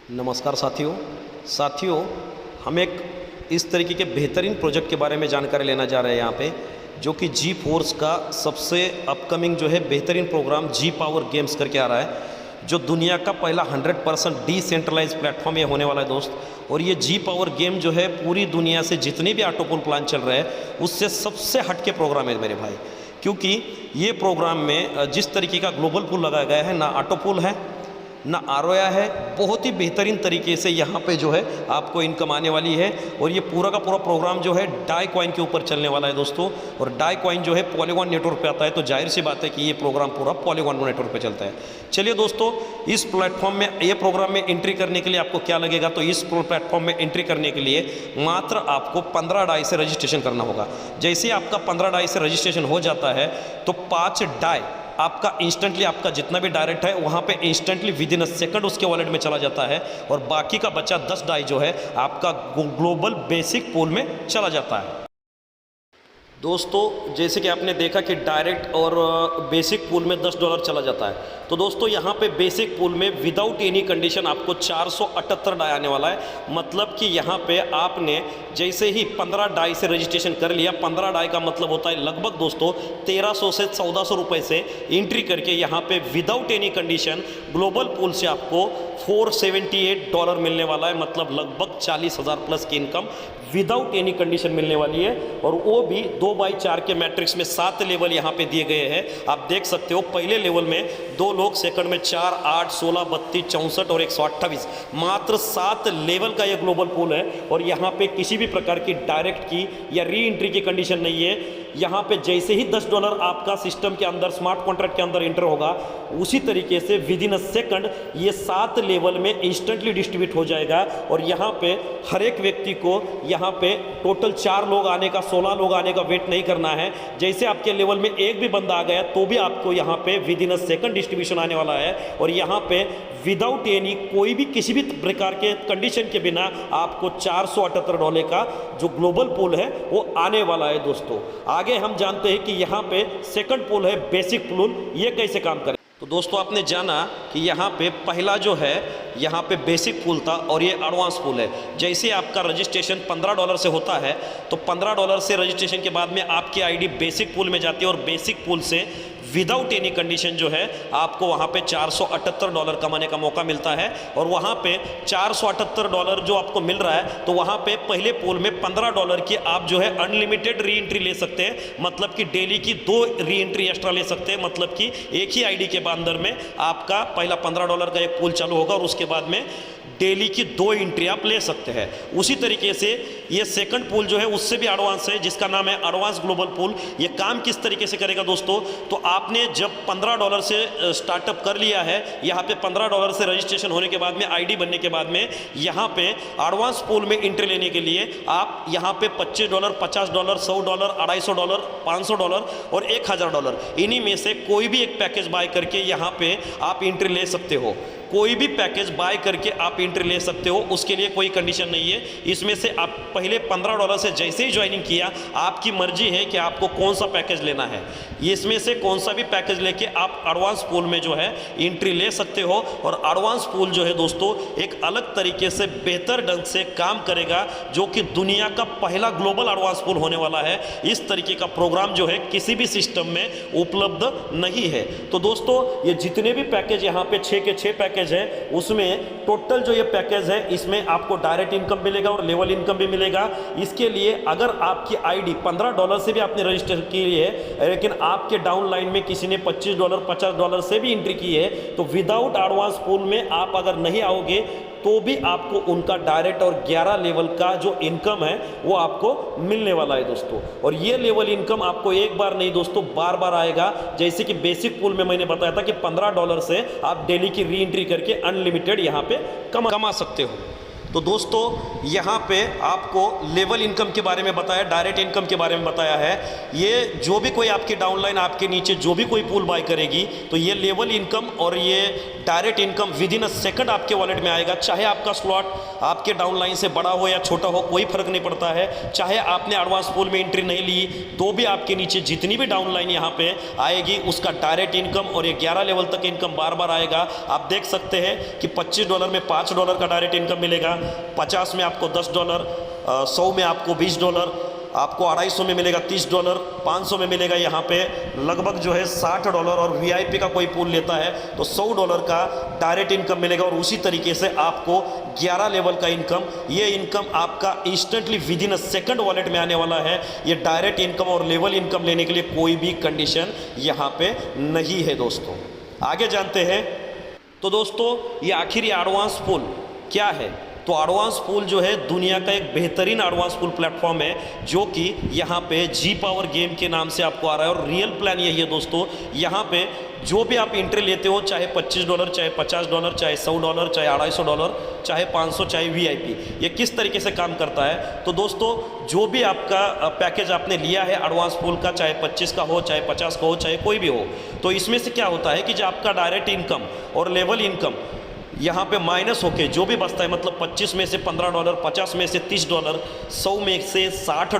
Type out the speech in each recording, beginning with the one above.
नमस्कार साथियों हम एक इस तरीके के बेहतरीन प्रोजेक्ट के बारे में जानकारी लेना जा रहे हैं यहाँ पे, जो कि जी फोर्स का सबसे अपकमिंग जो है बेहतरीन प्रोग्राम जी पावर गेम्स करके आ रहा है, जो दुनिया का पहला 100% डिसेंट्रलाइज प्लेटफॉर्म ये होने वाला है दोस्त। और ये जी पावर गेम जो है पूरी दुनिया से जितने भी ऑटो पूल प्लान चल रहे हैं उससे सबसे हटके प्रोग्राम है मेरे भाई, क्योंकि ये प्रोग्राम में जिस तरीके का ग्लोबल पूल लगाया गया है, ना ऑटो पूल है ना आरओया है, बहुत ही बेहतरीन तरीके से यहाँ पे जो है आपको इनकम आने वाली है। और ये पूरा का पूरा प्रोग्राम जो है डाई कॉइन के ऊपर चलने वाला है दोस्तों। और डाई कॉइन जो है पॉलीगॉन नेटवर्क पे आता है, तो जाहिर सी बात है कि ये प्रोग्राम पूरा पॉलीगॉन नेटवर्क पे चलता है। चलिए दोस्तों, इस प्लेटफॉर्म में ये प्रोग्राम में एंट्री करने के लिए आपको क्या लगेगा, तो इस प्लेटफॉर्म में एंट्री करने के लिए मात्र आपको 15 डाई से रजिस्ट्रेशन करना होगा। जैसे आपका 15 डाई से रजिस्ट्रेशन हो जाता है तो 5 डाई आपका इंस्टेंटली, आपका जितना भी डायरेक्ट है वहाँ पे instantly with in a second उसके वॉलेट में चला जाता है। और बाकी का बचा 10 डाई जो है आपका ग्लोबल बेसिक पूल में चला जाता है। दोस्तों जैसे कि आपने देखा कि डायरेक्ट और बेसिक पूल में $10 चला जाता है, तो दोस्तों यहाँ पे बेसिक पूल में विदाउट एनी कंडीशन आपको 478 डाई आने वाला है। मतलब कि यहाँ पे आपने जैसे ही 15 डाई से रजिस्ट्रेशन कर लिया, 15 डाई का मतलब होता है लगभग दोस्तों 1300 से 1400 रुपये से एंट्री करके यहाँ पे without any condition global pool से आपको $478 मिलने वाला है। मतलब लगभग 40,000 प्लस की इनकम विदाउट एनी कंडीशन मिलने वाली है। और वो भी 2x4 के मैट्रिक्स में 7 लेवल यहाँ पे दिए गए हैं। आप देख सकते हो पहले लेवल में 2 लोग, सेकंड में 4, 8, 16, 32, 64 और 128, मात्र 7 लेवल का ये ग्लोबल पूल है। और यहाँ पे किसी भी प्रकार की डायरेक्ट की या री एंट्री की कंडीशन नहीं है। यहाँ पे जैसे ही $10 आपका सिस्टम के अंदर स्मार्ट कॉन्ट्रैक्ट के अंदर एंटर होगा, उसी तरीके से विद इन अ सेकंड ये 7 लेवल में इंस्टेंटली डिस्ट्रीब्यूट हो जाएगा। और यहाँ पे हर एक व्यक्ति को यहाँ पे टोटल 4 लोग आने का, 16 लोग आने का वेट नहीं करना है। जैसे आपके लेवल में एक भी बंदा आ गया तो भी आपको यहाँ पे with in a second distribution आने वाला है। और यहाँ पे विदाउट एनी कोई भी किसी भी प्रकार के कंडीशन के बिना आपको $478 का जो ग्लोबल पूल है वो आने वाला है दोस्तों। आगे हम जानते हैं कि यहाँ पे सेकंड पूल है बेसिक पूल, ये कैसे काम करे। तो दोस्तों आपने जाना कि यहाँ पे पहला जो है यहाँ पे बेसिक पूल था और ये एडवांस पूल है। जैसे आपका रजिस्ट्रेशन $15 से होता है तो $15 से रजिस्ट्रेशन के बाद में आपकी आईडी बेसिक पूल में जाती है। और बेसिक पूल से विदाउट एनी कंडीशन जो है आपको वहाँ पे $478 कमाने का मौका मिलता है। और वहाँ पे $478 जो आपको मिल रहा है, तो वहाँ पे पहले पूल में $15 की आप जो है अनलिमिटेड री एंट्री ले सकते हैं। मतलब कि डेली की 2 री एंट्री एक्स्ट्रा ले सकते हैं। मतलब कि एक ही आईडी के अंदर में आपका पहला $15 का एक पूल चालू होगा और उसके बाद में डेली की 2 एंट्री आप ले सकते हैं। उसी तरीके से ये सेकंड पूल जो है उससे भी एडवांस है, जिसका नाम है एडवांस ग्लोबल पूल। ये काम किस तरीके से करेगा दोस्तों, तो आपने जब $15 से स्टार्टअप कर लिया है, यहाँ पे $15 से रजिस्ट्रेशन होने के बाद में, आईडी बनने के बाद में, यहाँ पे एडवांस पूल में एंट्री लेने के लिए आप यहाँ पे $25, $50, $100, $250, $500 और $1000 इन्हीं में से कोई भी एक पैकेज बाय करके यहाँ पे आप एंट्री ले सकते हो। कोई भी पैकेज बाय करके आप एंट्री ले सकते हो, उसके लिए कोई कंडीशन नहीं है। इसमें से आप पहले $15 से जैसे ही ज्वाइनिंग किया, आपकी मर्जी है कि आपको कौन सा पैकेज लेना है। इसमें से कौन सा भी पैकेज लेके आप एडवांस पूल में जो है एंट्री ले सकते हो। और एडवांस पूल जो है दोस्तों एक अलग तरीके से बेहतर ढंग से काम करेगा, जो कि दुनिया का पहला ग्लोबल एडवांस पूल होने वाला है। इस तरीके का प्रोग्राम जो है किसी भी सिस्टम में उपलब्ध नहीं है। तो दोस्तों ये जितने भी पैकेज यहाँ पे 6 के 6 पैकेज है, उसमें टोटल जो ये पैकेज है इसमें आपको डायरेक्ट इनकम मिलेगा और लेवल इनकम भी मिलेगा। इसके लिए अगर आपकी आईडी $15 से भी आपने रजिस्टर की है, लेकिन आपके डाउन लाइन में किसी ने $25, $50 से भी एंट्री की है, तो विदाउट एडवांस पूल में आप अगर नहीं आओगे तो भी आपको उनका डायरेक्ट और 11 लेवल का जो इनकम है वो आपको मिलने वाला है दोस्तों। और ये लेवल इनकम आपको एक बार नहीं दोस्तों बार बार आएगा। जैसे कि बेसिक पूल में मैंने बताया था कि $15 से आप डेली की री एंट्री करके अनलिमिटेड यहाँ पे कमा सकते हो। तो दोस्तों यहाँ पे आपको लेवल इनकम के बारे में बताया, डायरेक्ट इनकम के बारे में बताया है। ये जो भी कोई आपकी डाउनलाइन आपके नीचे जो भी कोई पूल बाय करेगी तो ये लेवल इनकम और ये direct income with in a second आपके वॉलेट में आएगा। चाहे आपका स्लॉट आपके डाउनलाइन से बड़ा हो या छोटा हो, कोई फर्क नहीं पड़ता है। चाहे आपने एडवांस पूल में एंट्री नहीं ली तो भी आपके नीचे जितनी भी डाउनलाइन यहाँ पे आएगी उसका डायरेक्ट इनकम और ये 11 लेवल तक इनकम बार बार आएगा। आप देख सकते हैं कि $25 में $5 का डायरेक्ट इनकम मिलेगा, 50 में आपको $10, 100 में आपको $20, आपको 250 में मिलेगा $30, 500 में मिलेगा यहाँ पे लगभग जो है $60 और वीआईपी का कोई पूल लेता है तो $100 का डायरेक्ट इनकम मिलेगा। और उसी तरीके से आपको 11 लेवल का इनकम, ये इनकम आपका instantly with in a second wallet में आने वाला है। ये डायरेक्ट इनकम और लेवल इनकम लेने के लिए कोई भी कंडीशन यहाँ पे नहीं है। दोस्तों आगे जानते हैं। तो दोस्तों ये आखिर ये एडवांस पूल क्या है? तो एडवांस पूल जो है दुनिया का एक बेहतरीन एडवांस पूल प्लेटफॉर्म है जो कि यहाँ पे जी पावर गेम के नाम से आपको आ रहा है। और रियल प्लान यही है दोस्तों, यहाँ पे जो भी आप एंट्री लेते हो, चाहे $25, चाहे $50, चाहे $100, चाहे $250, चाहे 500, चाहे वीआईपी, ये किस तरीके से काम करता है। तो दोस्तों जो भी आपका पैकेज आपने लिया है एडवांस पूल का, चाहे 25 का हो, चाहे 50 का हो, चाहे कोई भी हो, तो इसमें से क्या होता है कि जो आपका डायरेक्ट इनकम और लेवल इनकम यहाँ पे माइनस होके जो भी बचता है, मतलब 25 में से $15, 50 में से $30, 100 में से $60,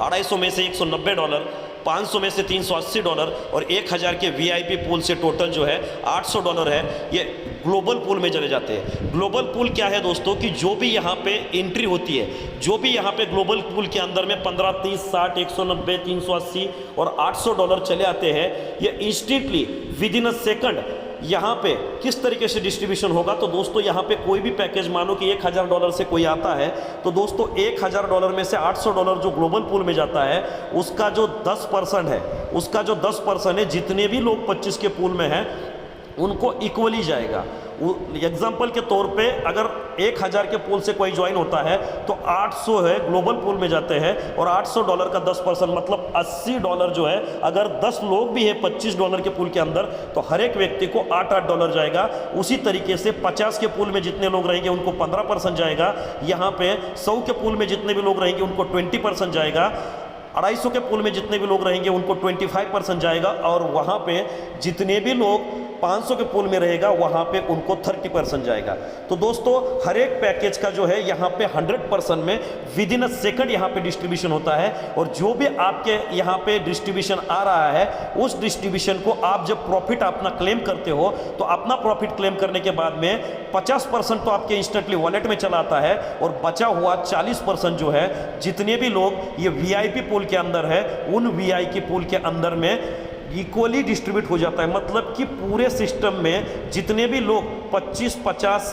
250 में से $190, 500 में से $380 और 1000 के वीआईपी पूल से टोटल जो है $800 है। ये ग्लोबल पूल में चले जाते हैं। ग्लोबल पूल क्या है दोस्तों कि जो भी यहाँ पे एंट्री होती है, जो भी यहाँ पे ग्लोबल पूल के अंदर में 15, 30, 60, 190, 380 और $800 चले आते हैं, ये instantly with in a second यहाँ पे किस तरीके से डिस्ट्रीब्यूशन होगा। तो दोस्तों यहाँ पे कोई भी पैकेज मानो कि $1000 से कोई आता है तो दोस्तों $1000 में से $800 जो ग्लोबल पूल में जाता है उसका जो 10% है, उसका जो 10% है, जितने भी लोग 25 के पूल में हैं उनको इक्वली जाएगा। एग्जाम्पल के तौर पे अगर 1000 के पूल से कोई ज्वाइन होता है तो 800 है ग्लोबल पूल में जाते हैं और $800 का 10% मतलब $80 जो है, अगर 10 लोग भी है $25 के पूल के अंदर तो हर एक व्यक्ति को $8 जाएगा। उसी तरीके से 50 के पूल में जितने लोग रहेंगे उनको 15% जाएगा। यहाँ पे 100 के पूल में जितने भी लोग रहेंगे उनको 20% जाएगा। 250 के पूल में जितने भी लोग रहेंगे उनको 25% जाएगा। और वहाँ पे जितने भी लोग 500 के पूल में रहेगा वहाँ पे उनको 30% जाएगा। तो दोस्तों हर एक पैकेज का जो है यहाँ पे 100% में विद इन अ सेकंड यहाँ पे डिस्ट्रीब्यूशन होता है। और जो भी आपके यहाँ पे डिस्ट्रीब्यूशन आ रहा है उस डिस्ट्रीब्यूशन को आप जब प्रॉफिट अपना क्लेम करते हो तो अपना प्रॉफिट क्लेम करने के बाद में 50% तो आपके इंस्टेंटली वॉलेट में चला आता है और बचा हुआ 40% जो है जितने भी लोग ये वीआईपी पूल के अंदर है उन वीआईपी पूल के अंदर में इक्वली डिस्ट्रीब्यूट हो जाता है। मतलब कि पूरे सिस्टम में जितने भी लोग 25, 50,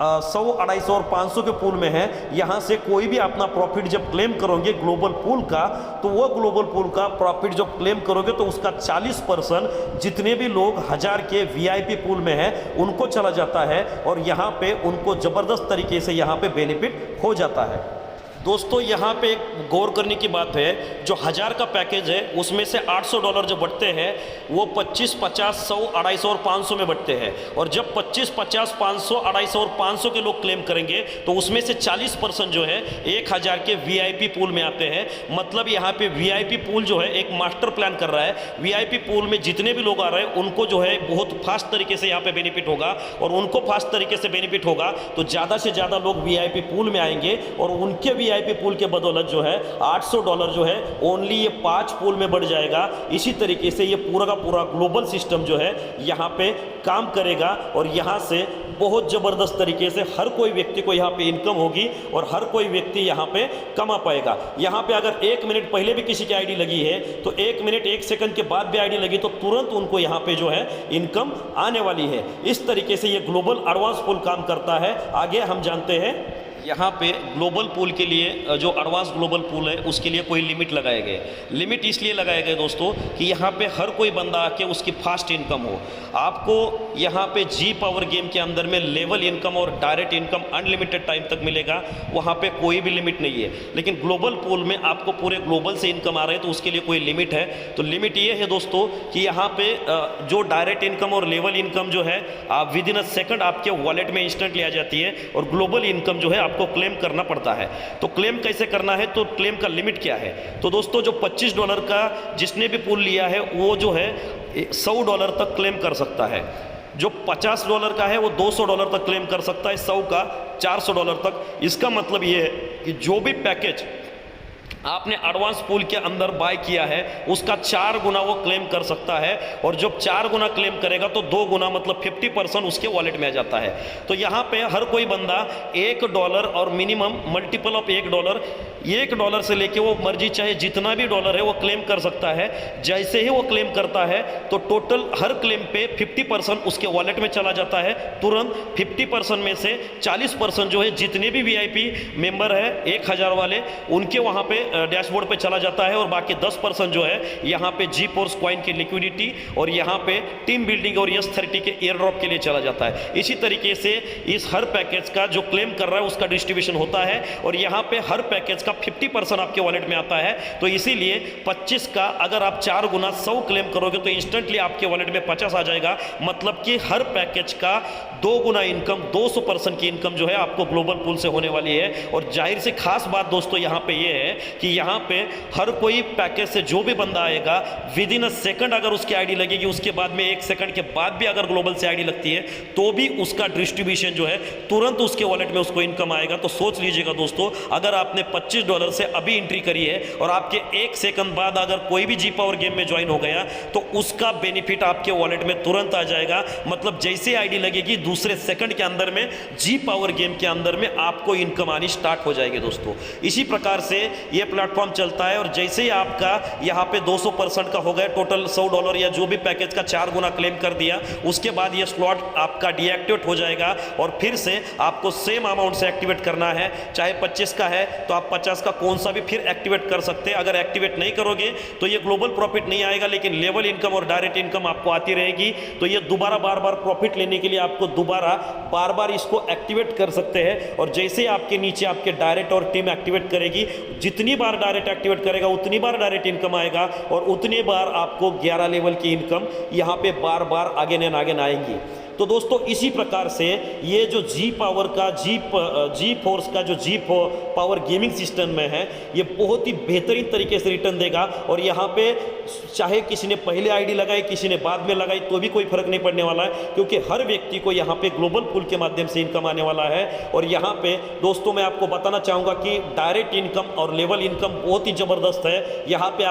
100, 250 और 500 के पूल में हैं, यहाँ से कोई भी अपना प्रॉफिट जब क्लेम करोगे ग्लोबल पूल का तो वो ग्लोबल पूल का प्रॉफिट जब क्लेम करोगे तो उसका 40% जितने भी लोग 1000 के वीआईपी पूल में हैं उनको चला जाता है और यहाँ पे उनको ज़बरदस्त तरीके से यहाँ पे बेनिफिट हो जाता है। दोस्तों यहाँ पे एक गौर करने की बात है, जो 1000 का पैकेज है उसमें से $800 जो बढ़ते हैं वो 25, 50, 100, 250 और 500 में बढ़ते हैं। और जब 25, 50, 500, 250 और 500 के लोग क्लेम करेंगे तो उसमें से 40% जो है 1000 के वीआईपी पूल में आते हैं। मतलब यहाँ पे वीआईपी पूल जो है एक मास्टर प्लान कर रहा है। वीआईपी पूल में जितने भी लोग आ रहे हैं उनको जो है बहुत फास्ट तरीके से यहाँ पे बेनिफिट होगा और उनको फास्ट तरीके से बेनिफिट होगा तो ज़्यादा से ज़्यादा लोग वीआईपी पूल में आएंगे और उनके वीआईपी पूल के बदौलत जो है $800 जो है ओनली ये 5 पूल में बढ़ जाएगा। इसी तरीके से ये पूरा का पूरा ग्लोबल सिस्टम जो है यहाँ पे काम करेगा और यहाँ से बहुत ज़बरदस्त तरीके से हर कोई व्यक्ति को यहाँ पे इनकम होगी और हर कोई व्यक्ति यहाँ पे कमा पाएगा। यहाँ पे अगर 1 मिनट पहले भी किसी की आईडी लगी है तो 1 मिनट 1 सेकंड के बाद भी आईडी लगी तो तुरंत उनको यहाँ पे जो है इनकम आने वाली है। इस तरीके से ये ग्लोबल एडवांस पूल काम करता है। आगे हम जानते हैं यहाँ पे ग्लोबल पूल के लिए जो एडवांस ग्लोबल पूल है उसके लिए कोई लिमिट लगाए गए। लिमिट इसलिए लगाए गए दोस्तों कि यहाँ पे हर कोई बंदा आके उसकी फास्ट इनकम हो। आपको यहाँ पे जी पावर गेम के अंदर में लेवल इनकम और डायरेक्ट इनकम अनलिमिटेड टाइम तक मिलेगा, वहाँ पे कोई भी लिमिट नहीं है। लेकिन ग्लोबल पूल में आपको पूरे ग्लोबल से इनकम आ रहे हैं तो उसके लिए कोई लिमिट है। तो लिमिट ये है दोस्तों कि यहाँ पे जो डायरेक्ट इनकम और लेवल इनकम जो है आप विद इन अ सेकंड आपके वॉलेट में इंस्टेंटली आ जाती है और ग्लोबल इनकम जो है आपको क्लेम करना पड़ता है। तो क्लेम कैसे करना है, तो क्लेम का लिमिट क्या है? तो दोस्तों जो $25 का जिसने भी पूल लिया है वो जो है $100 तक क्लेम कर सकता है। जो $50 का है वो $200 तक क्लेम कर सकता है, 100 का $400 तक। इसका मतलब ये है कि जो भी पैकेज आपने एडवांस पूल के अंदर बाय किया है उसका 4 गुना वो क्लेम कर सकता है, और जब 4 गुना क्लेम करेगा तो 2 गुना मतलब 50% उसके वॉलेट में आ जाता है। तो यहाँ पे हर कोई बंदा $1 और मिनिमम मल्टीपल ऑफ $1 से लेके वो मर्जी चाहे जितना भी डॉलर है वो क्लेम कर सकता है। जैसे ही वो क्लेम करता है तो टोटल हर क्लेम पे 50% उसके वॉलेट में चला जाता है तुरंत। 50% में से 40% जो है जितने भी VIP मेंबर है 1000 वाले उनके वहाँ पे डैशबोर्ड पे चला जाता है, और बाकी 10% जो है यहाँ पे GeForce कॉइन की लिक्विडिटी और यहाँ पे टीम बिल्डिंग और S30 के एयर ड्रॉप के लिए चला जाता है। इसी तरीके से इस हर पैकेज का जो क्लेम कर रहा है उसका डिस्ट्रीब्यूशन होता है, और यहाँ पे हर पैकेज का 50% आपके वॉलेट में आता है। तो इसीलिए 25 का अगर आप 4 गुना 100 क्लेम करोगे तो इंस्टेंटली आपके वॉलेट में 50 आ जाएगा। मतलब कि हर पैकेज का 2 गुना इनकम, 200% की इनकम जो है आपको ग्लोबल पूल से होने वाली है। और जाहिर से खास बात दोस्तों यहाँ पे ये है कि यहाँ पे हर कोई पैकेज से जो भी बंदा आएगा विद इन अ सेकंड अगर उसकी आईडी लगेगी, उसके बाद में 1 सेकंड के बाद भी अगर ग्लोबल से आईडी लगती है तो भी उसका डिस्ट्रीब्यूशन जो है तुरंत उसके वॉलेट में उसको इनकम आएगा। तो सोच लीजिएगा दोस्तों, अगर आपने $25 से अभी एंट्री करी है और आपके 1 सेकंड बाद अगर कोई भी जी पावर गेम में ज्वाइन हो गया तो उसका बेनिफिट आपके वॉलेट में तुरंत आ जाएगा। मतलब जैसे आईडी लगेगी दूसरे सेकंड के अंदर में जी पावर गेम के अंदर में आपको इनकम आनी स्टार्ट हो जाएगी दोस्तों। इसी प्रकार से ये प्लेटफॉर्म चलता है, और जैसे ही आपका यहाँ पे 200% का हो गया टोटल $100 या जो भी पैकेज का 4 गुना क्लेम कर दिया, उसके बाद ये स्लॉट आपका डीएक्टिवेट हो जाएगा और फिर से आपको सेम अमाउंट से एक्टिवेट करना है। चाहे 25 का है तो आप 50 का कौन सा भी फिर एक्टिवेट कर सकते हैं। अगर एक्टिवेट नहीं करोगे तो ये ग्लोबल प्रॉफिट नहीं आएगा, लेकिन लेवल इनकम और डायरेक्ट इनकम आपको आती रहेगी। तो ये दोबारा बार बार प्रॉफिट लेने के लिए आपको दोबारा बार बार इसको एक्टिवेट कर सकते हैं। और जैसे आपके नीचे आपके डायरेक्ट और टीम एक्टिवेट करेगी, जितनी बार डायरेक्ट एक्टिवेट करेगा उतनी बार डायरेक्ट इनकम आएगा, और उतनी बार आपको 11 लेवल की इनकम यहाँ पे बार बार आगे न आगे आएंगी। तो दोस्तों इसी प्रकार से ये जो जी पावर का जी फोर्स का जो जी पावर गेमिंग सिस्टम में है ये बहुत ही बेहतरीन तरीके से रिटर्न देगा। और यहाँ पे चाहे किसी ने पहले आईडी लगाई किसी ने बाद में लगाई तो भी कोई फर्क नहीं पड़ने वाला है, क्योंकि हर व्यक्ति को यहाँ पे ग्लोबल पूल के माध्यम से इनकम आने वाला है। और यहाँ पे दोस्तों मैं आपको बताना चाहूँगा कि डायरेक्ट इनकम और लेवल इनकम बहुत ही ज़बरदस्त है। यहाँ पे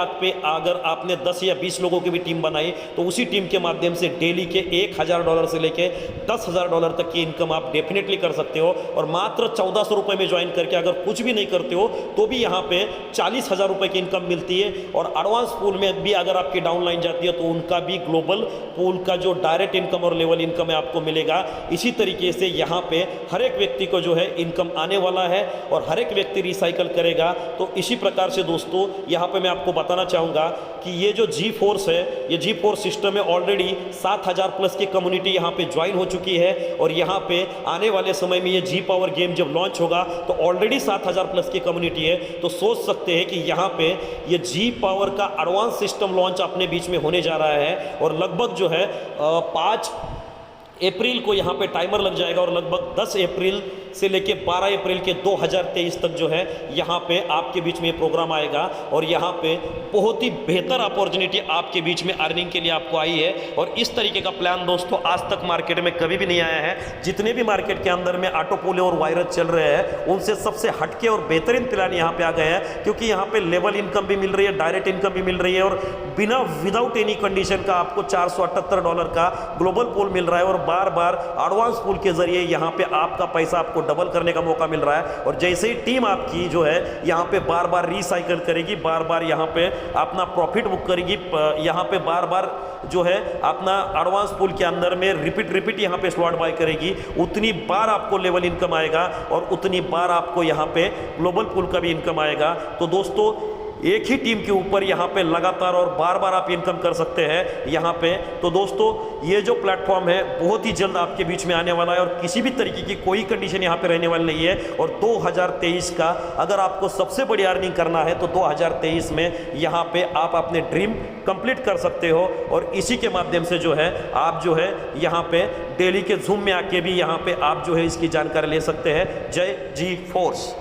अगर आपने 10 या 20 लोगों की भी टीम बनाई तो उसी टीम के माध्यम से डेली के $1000 से लेके $10,000 तक की इनकम आप डेफिनेटली कर सकते हो। और मात्र 1400 रुपये में ज्वाइन करके अगर कुछ भी नहीं करते हो तो भी यहाँ पे 40,000 रुपये की इनकम मिलती है। और एडवांस पूल में भी अगर आपकी डाउनलाइन जाती है तो उनका भी ग्लोबल पूल का जो डायरेक्ट इनकम और लेवल इनकम है आपको मिलेगा। इसी तरीके से यहाँ पे हर एक व्यक्ति को जो है इनकम आने वाला है और हर एक व्यक्ति रिसाइकल करेगा। तो इसी प्रकार से दोस्तों यहाँ पे मैं आपको बताना चाहूँगा कि ये जो जी फोर्स है ये जी फोर्स सिस्टम में ऑलरेडी 7000 प्लस की कम्युनिटी यहाँ पे ज्वाइन हो चुकी है। और यहाँ पे आने वाले समय में ये जी पावर गेम जब लॉन्च होगा तो ऑलरेडी 7000 प्लस की कम्युनिटी है। तो सोच सकते हैं कि यहाँ पे ये जी पावर का एडवांस सिस्टम लॉन्च अपने बीच में होने जा रहा है। और लगभग जो है 5 अप्रैल को यहाँ पे टाइमर लग जाएगा और लगभग 10 अप्रैल से लेके 12 अप्रैल के 2023 तक जो है यहाँ पे आपके बीच में ये प्रोग्राम आएगा। और यहाँ पे बहुत ही बेहतर अपॉर्चुनिटी आपके बीच में अर्निंग के लिए आपको आई है। और इस तरीके का प्लान दोस्तों आज तक मार्केट में कभी भी नहीं आया है। जितने भी मार्केट के अंदर में ऑटोपोले और वायरस चल रहे हैं उनसे सबसे हटके और बेहतरीन प्लान यहाँ पे आ गए हैं, क्योंकि यहाँ पे लेवल इनकम भी मिल रही है, डायरेक्ट इनकम भी मिल रही है, और बिना विदाउट एनी कंडीशन का आपको $478 का ग्लोबल पूल मिल रहा है। और बार बार एडवांस पूल के जरिए यहाँ पे आपका पैसा आपको डबल करने का मौका मिल रहा है। और जैसे ही टीम आपकी जो है यहाँ पे बार बार रिसाइकल करेगी, बार बार यहाँ पे अपना प्रॉफिट बुक करेगी, यहाँ पे बार बार जो है अपना एडवांस पूल के अंदर में रिपीट यहाँ पे स्लॉट बाय करेगी, उतनी बार आपको लेवल इनकम आएगा और उतनी बार आपको यहाँ पे ग्लोबल पूल का भी इनकम आएगा। तो दोस्तों एक ही टीम के ऊपर यहाँ पे लगातार और बार बार आप इनकम कर सकते हैं यहाँ पे। तो दोस्तों ये जो प्लेटफॉर्म है बहुत ही जल्द आपके बीच में आने वाला है और किसी भी तरीके की कोई कंडीशन यहाँ पे रहने वाली नहीं है। और 2023 का अगर आपको सबसे बड़ी अर्निंग करना है तो 2023 में यहाँ पे आप अपने ड्रीम कंप्लीट कर सकते हो। और इसी के माध्यम से जो है आप जो है यहाँ पे डेली के जूम में आके भी यहाँ पे आप जो है इसकी जानकारी ले सकते हैं। जय जी फोर्स।